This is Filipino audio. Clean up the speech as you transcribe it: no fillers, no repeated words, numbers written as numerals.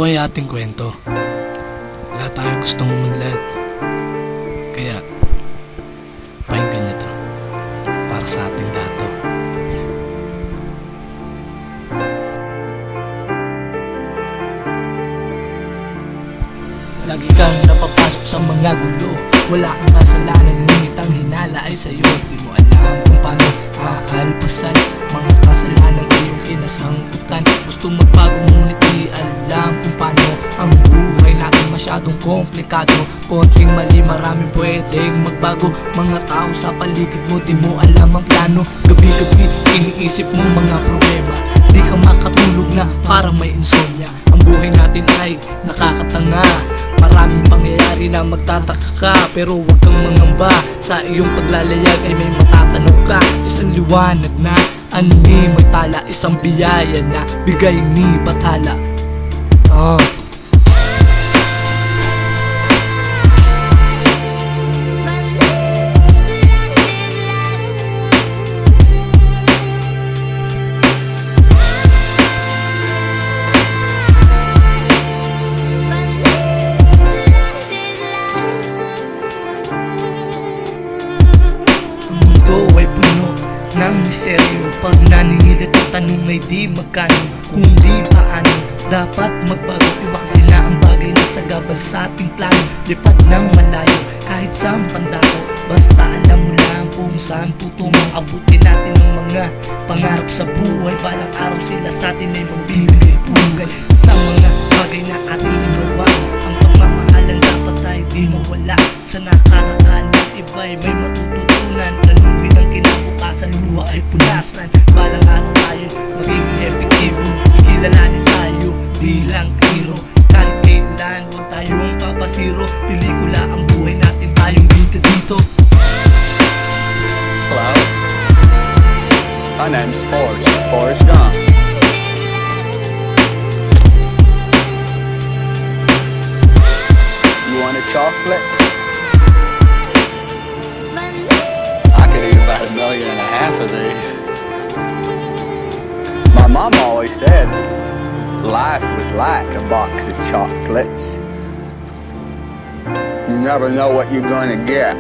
Ito ay ating kwento. Lahat tayo gustong umunlad. Kaya, pakinggan niyo to. Para sa ating dato. Lagi kang napapasok sa mga gulo. Wala kang kasalanan, ngunit ang hinala ay sa'yo. Di mo alam kung paano aalpasan mga kasalanan iyong kinasangkutan. Gusto magbago ngunit di alam kung paano. Ang buhay natin masyadong komplikado. Konting mali, maraming pwedeng magbago. Mga tao sa paligid mo, di mo alam ang plano. Gabi-gabi, iniisip mo mga problema. Di ka makatulog na parang may insomnia. Ang buhay natin ay nakakatanga. Maraming pangyayari na magtataka ka, pero huwag kang mangamba. Sa iyong paglalayag ay may matatanong ka. Isang liwanag na ani may tala, isang biyaya na bigay ni Bathala. Ay puno ng misteryo. Pag naningilit ang tanong ay di magkano, kung di paano dapat magbago. Iba kasi na ang bagay na sagabal sa ating plano. Lipad ng malayo kahit saan pandako. Basta alam mo lang kung saan tutungong. Abutin natin ang mga pangarap sa buhay. Balang araw sila sa atin ay magbibigay pugay sa mga bagay na ating ginawa. Ang pagmamahalan dapat ay di mawala. Sa nakaraan ng iba'y may matututunan. Laluin ang kinabukasan, luha ay punasan. Balang araw tayo magiging epektibo. Kilalanin tayo bilang hero. Kahit kailan huwag tayong papasiro. Pelikula ang buhay natin, tayong bida dito. Hello, my name's Forrest Gump. You want a chocolate? I could eat about 1.5 million of these. My mom always said life was like a box of chocolates. You never know what you're gonna get.